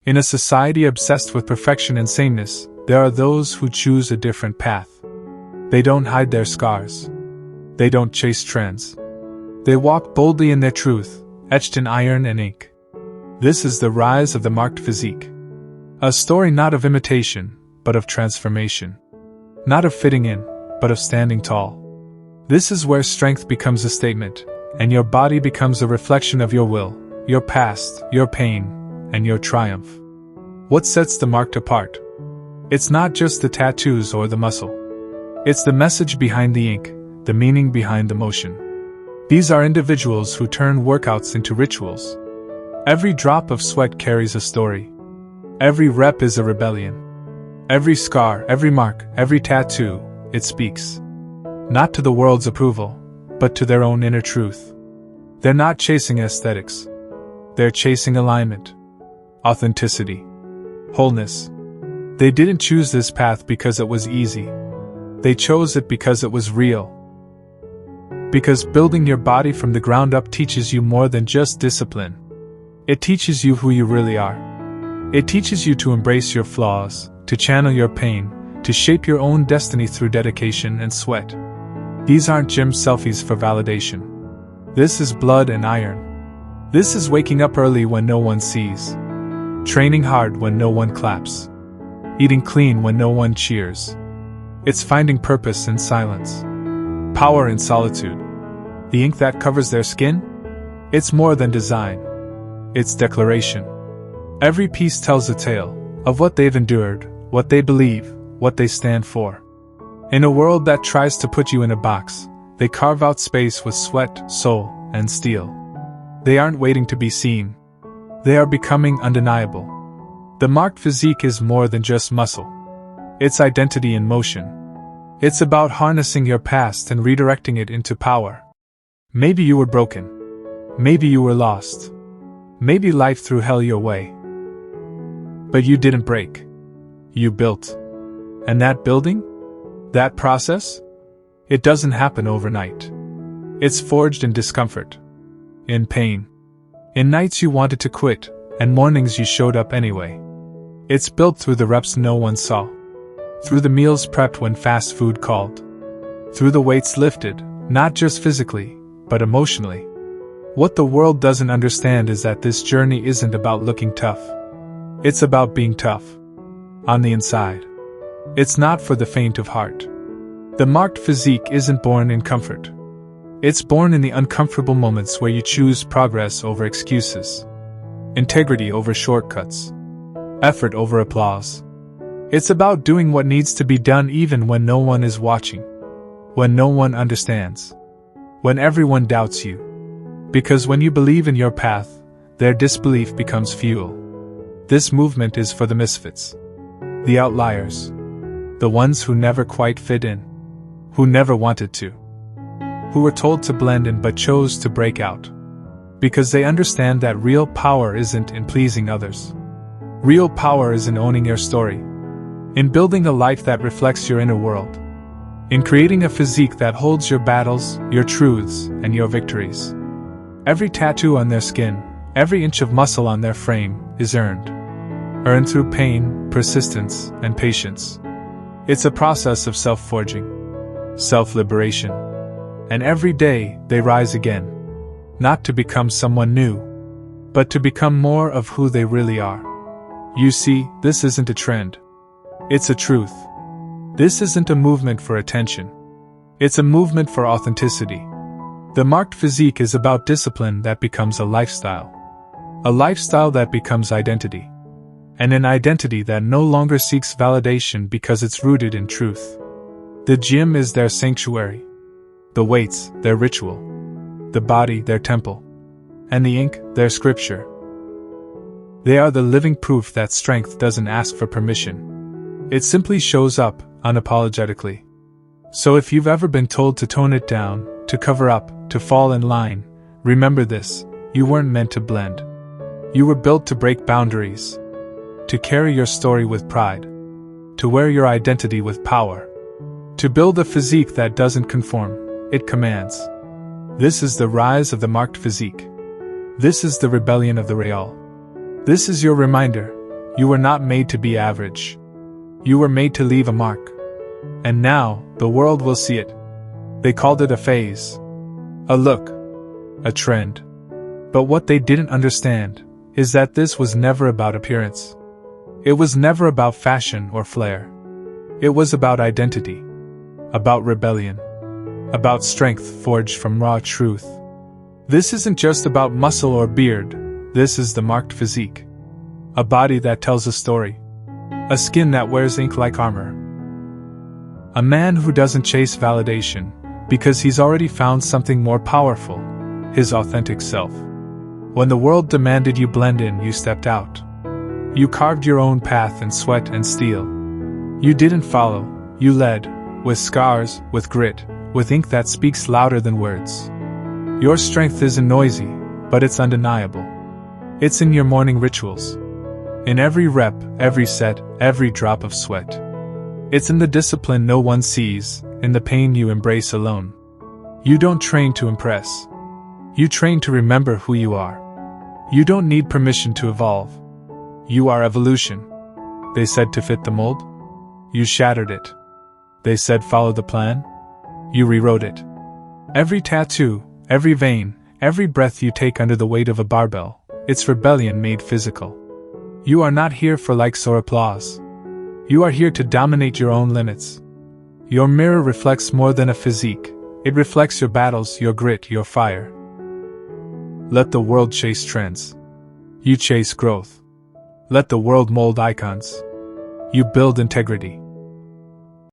In a society obsessed with perfection and sameness, there are those who choose a different path. They don't hide their scars. They don't chase trends. They walk boldly in their truth, etched in iron and ink. This is the rise of the marked physique. A story not of imitation, but of transformation. Not of fitting in, but of standing tall. This is where strength becomes a statement, and your body becomes a reflection of your will, your past, your pain, and your triumph. What sets the marked apart? It's not just the tattoos or the muscle. It's the message behind the ink, the meaning behind the motion. These are individuals who turn workouts into rituals. Every drop of sweat carries a story. Every rep is a rebellion. Every scar, every mark, every tattoo, it speaks. Not to the world's approval, but to their own inner truth. They're not chasing aesthetics. They're chasing alignment, authenticity, wholeness. They didn't choose this path because it was easy. They chose it because it was real. Because building your body from the ground up teaches you more than just discipline. It teaches you who you really are. It teaches you to embrace your flaws, to channel your pain, to shape your own destiny through dedication and sweat. These aren't gym selfies for validation. This is blood and iron. This is waking up early when no one sees. Training hard when no one claps. Eating clean when no one cheers. It's finding purpose in silence. Power in solitude. The ink that covers their skin? It's more than design. It's declaration. Every piece tells a tale of what they've endured, what they believe, what they stand for. In a world that tries to put you in a box, they carve out space with sweat, soul, and steel. They aren't waiting to be seen. They are becoming undeniable. The marked physique is more than just muscle. It's identity in motion. It's about harnessing your past and redirecting it into power. Maybe you were broken. Maybe you were lost. Maybe life threw hell your way. But you didn't break. You built. And that building? That process? It doesn't happen overnight. It's forged in discomfort. In pain. In nights you wanted to quit, and mornings you showed up anyway. It's built through the reps no one saw. Through the meals prepped when fast food called. Through the weights lifted, not just physically, but emotionally. What the world doesn't understand is that this journey isn't about looking tough. It's about being tough. On the inside. It's not for the faint of heart. The marked physique isn't born in comfort. It's born in the uncomfortable moments where you choose progress over excuses. Integrity over shortcuts. Effort over applause. It's about doing what needs to be done even when no one is watching. When no one understands. When everyone doubts you. Because when you believe in your path, their disbelief becomes fuel. This movement is for the misfits. The outliers. The ones who never quite fit in. Who never wanted to. Who were told to blend in but chose to break out. Because they understand that real power isn't in pleasing others. Real power is in owning your story. In building a life that reflects your inner world. In creating a physique that holds your battles, your truths, and your victories. Every tattoo on their skin, every inch of muscle on their frame, is earned. Earned through pain, persistence, and patience. It's a process of self-forging. Self-liberation. And every day, they rise again. Not to become someone new, but to become more of who they really are. You see, this isn't a trend. It's a truth. This isn't a movement for attention. It's a movement for authenticity. The marked physique is about discipline that becomes a lifestyle. A lifestyle that becomes identity. And an identity that no longer seeks validation because it's rooted in truth. The gym is their sanctuary. The weights, their ritual. The body, their temple. And the ink, their scripture. They are the living proof that strength doesn't ask for permission. It simply shows up, unapologetically. So if you've ever been told to tone it down, to cover up, to fall in line, remember this: you weren't meant to blend. You were built to break boundaries. To carry your story with pride. To wear your identity with power. To build a physique that doesn't conform, it commands. This is the rise of the marked physique. This is the rebellion of the real. This is your reminder You were not made to be average. You were made to leave a mark. And now, the world will see it. They called it a phase. A look. A trend. But what they didn't understand is that this was never about appearance. It was never about fashion or flair. It was about identity. About rebellion. About strength forged from raw truth. This isn't just about muscle or beard, this is the marked physique. A body that tells a story. A skin that wears ink like armor. A man who doesn't chase validation, because he's already found something more powerful, his authentic self. When the world demanded you blend in, you stepped out. You carved your own path in sweat and steel. You didn't follow, you led, with scars, with grit, with ink that speaks louder than words. Your strength isn't noisy, but it's undeniable. It's in your morning rituals. In every rep, every set, every drop of sweat. It's in the discipline no one sees, in the pain you embrace alone. You don't train to impress. You train to remember who you are. You don't need permission to evolve. You are evolution. They said to fit the mold. You shattered it. They said follow the plan. You rewrote it. Every tattoo, every vein, every breath you take under the weight of a barbell, it's rebellion made physical. You are not here for likes or applause. You are here to dominate your own limits. Your mirror reflects more than a physique. It reflects your battles, your grit, your fire. Let the world chase trends. You chase growth. Let the world mold icons. You build integrity.